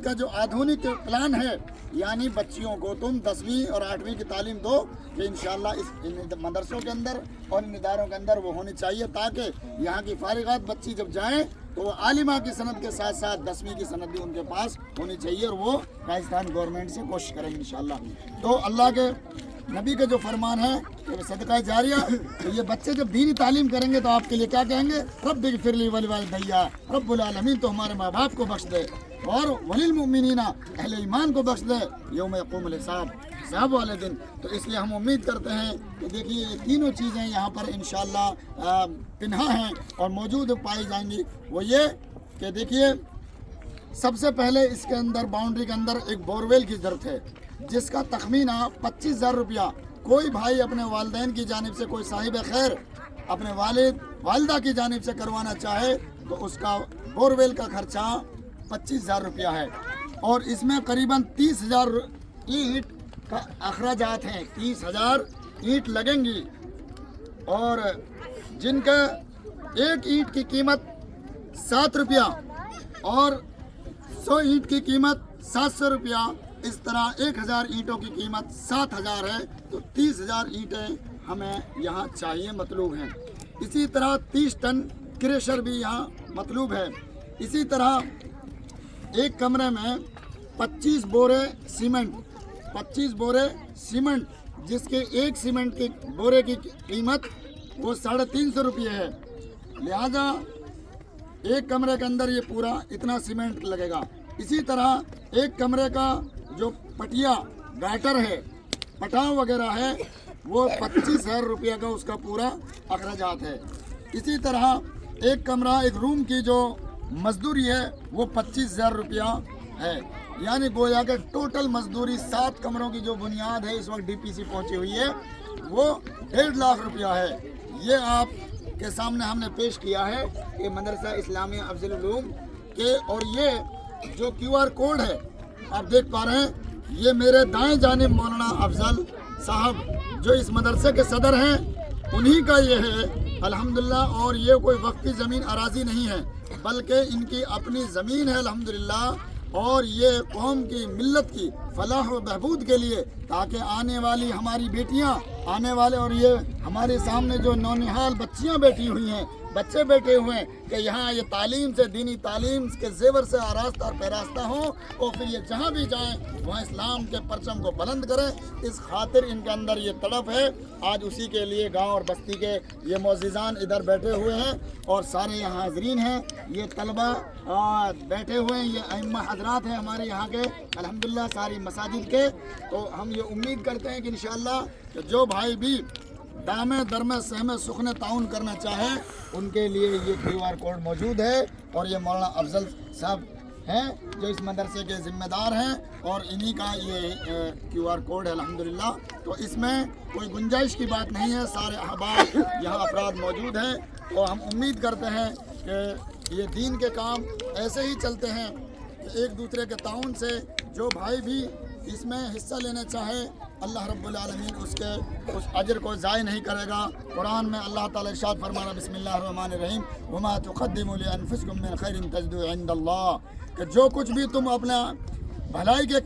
حکومت کا جو آدھونک پلان ہے، یعنی بچیوں کو تم 10ویں اور 8ویں کی تعلیم دو، کہ انشاءاللہ اس مدرسوں کے اندر اور ان اداروں کے اندر وہ ہونی چاہیے، تاکہ یہاں کی فارغات بچی جب جائیں تو وہ عالمہ کی سند کے ساتھ ساتھ 10ویں کی سند بھی ان کے پاس ہونی چاہیے، اور وہ راجستھان گورنمنٹ سے کوشش کریں گے انشاءاللہ۔ تو اللہ کے نبی کا جو فرمان ہے کہ صدقہ جاریہ، تو یہ بچے جب دینی تعلیم کریں گے تو آپ کے لیے کیا کہیں گے؟ رب اغفر لی ولوالدی، رب العالمین تو ہمارے ماں باپ کو بخش دے، اور وللمؤمنین اہل ایمان کو بخش دے یوم یقوم الحساب، حساب والے دن۔ تو اس لیے ہم امید کرتے ہیں کہ دیکھیے یہ تینوں چیزیں یہاں پر انشاءاللہ پنہا ہیں اور موجود پائی جائیں گی۔ وہ یہ کہ دیکھیے سب سے پہلے اس کے اندر باؤنڈری کے اندر ایک بورویل کی ضرورت ہے، جس کا تخمینہ 25,000 روپیہ کوئی بھائی اپنے والدین کی جانب سے، کوئی صاحب خیر اپنے والدہ کی جانب سے کروانا چاہے تو اس کا بورویل کا خرچہ 25,000 روپیہ ہے، اور اس میں قریباً 30,000 اینٹ کا اخراجات ہیں، 30,000 اینٹ لگیں گی، اور جن کا ایک اینٹ کی قیمت 7 روپیہ اور 100 اینٹ کی قیمت 700 روپیہ، اس طرح 1,000 اینٹوں کی قیمت 7,000 ہے، تو 30,000 اینٹیں ہمیں یہاں چاہیے، مطلوب ہیں۔ اسی طرح 30 ٹن کریشر بھی یہاں مطلوب ہے۔ اسی طرح ایک کمرے میں 25 بورے سیمنٹ، جس کے ایک سیمنٹ کے بورے کی قیمت وہ 350 روپیے ہے، لہذا ایک کمرے کے اندر یہ پورا اتنا سیمنٹ لگے گا۔ اسی طرح ایک کمرے کا جو پٹیا گائٹر ہے، پٹاؤ وغیرہ ہے، وہ 25,000 روپیہ کا اس کا پورا اخراجات ہے۔ اسی طرح ایک کمرہ، ایک روم کی جو مزدوری ہے وہ 25,000 روپیہ ہے، یعنی گویا کہ ٹوٹل مزدوری 7 کمروں کی جو بنیاد ہے اس وقت ڈی پی سی پہنچی ہوئی ہے وہ 1.5 لاکھ روپیہ ہے۔ یہ آپ کے سامنے ہم نے پیش کیا ہے کہ مدرسہ اسلامیہ افضل العلوم کے، اور یہ جو QR کوڈ ہے آپ دیکھ پا رہے ہیں، یہ میرے دائیں جانب مولانا افضل صاحب جو اس مدرسے کے صدر ہیں انہی کا یہ ہے الحمدللہ، اور یہ کوئی وقفی زمین اراضی نہیں ہے بلکہ ان کی اپنی زمین ہے الحمدللہ، اور یہ قوم کی ملت کی فلاح و بہبود کے لیے، تاکہ آنے والی ہماری بیٹیاں آنے والے، اور یہ ہمارے سامنے جو نونہال بچیاں بیٹھی ہوئی ہیں، بچے بیٹھے ہوئے ہیں، کہ یہاں یہ تعلیم سے، دینی تعلیم کے زیور سے آراستہ اور پیراستہ ہوں، اور پھر یہ جہاں بھی جائیں وہاں اسلام کے پرچم کو بلند کریں۔ اس خاطر ان کے اندر یہ تڑپ ہے، آج اسی کے لیے گاؤں اور بستی کے یہ معززان ادھر بیٹھے ہوئے ہیں، اور سارے یہاں حاضرین ہیں، یہ طلبہ بیٹھے ہوئے ہیں، یہ ائمہ حضرات ہیں ہمارے یہاں کے الحمدللہ ساری مساجد کے۔ تو ہم یہ امید کرتے ہیں کہ انشاءاللہ کہ جو بھائی بھی دامے درمے سہمے سخن تعاون کرنا چاہے ان کے لیے یہ QR کوڈ موجود ہے، اور یہ مولانا افضل صاحب ہیں جو اس مدرسے کے ذمہ دار ہیں، اور انہی کا یہ QR کوڈ ہے الحمدللہ۔ تو اس میں کوئی گنجائش کی بات نہیں ہے، سارے احباب یہاں افراد موجود ہیں، اور ہم امید کرتے ہیں کہ یہ دین کے کام ایسے ہی چلتے ہیں کہ ایک دوسرے کے تعاون سے جو بھائی بھی اس میں حصہ لینا چاہے اللہ رب العالمین اس اجر کو ضائع نہیں کرے گا۔ قرآن میں اللہ تعالیٰ ارشاد فرمانا بسم اللہ الرحمن الرحیم وما تقدموا لانفسکم من خیر تجدوه عند اللہ، کہ جو کچھ بھی تم اپنا بھلائی کے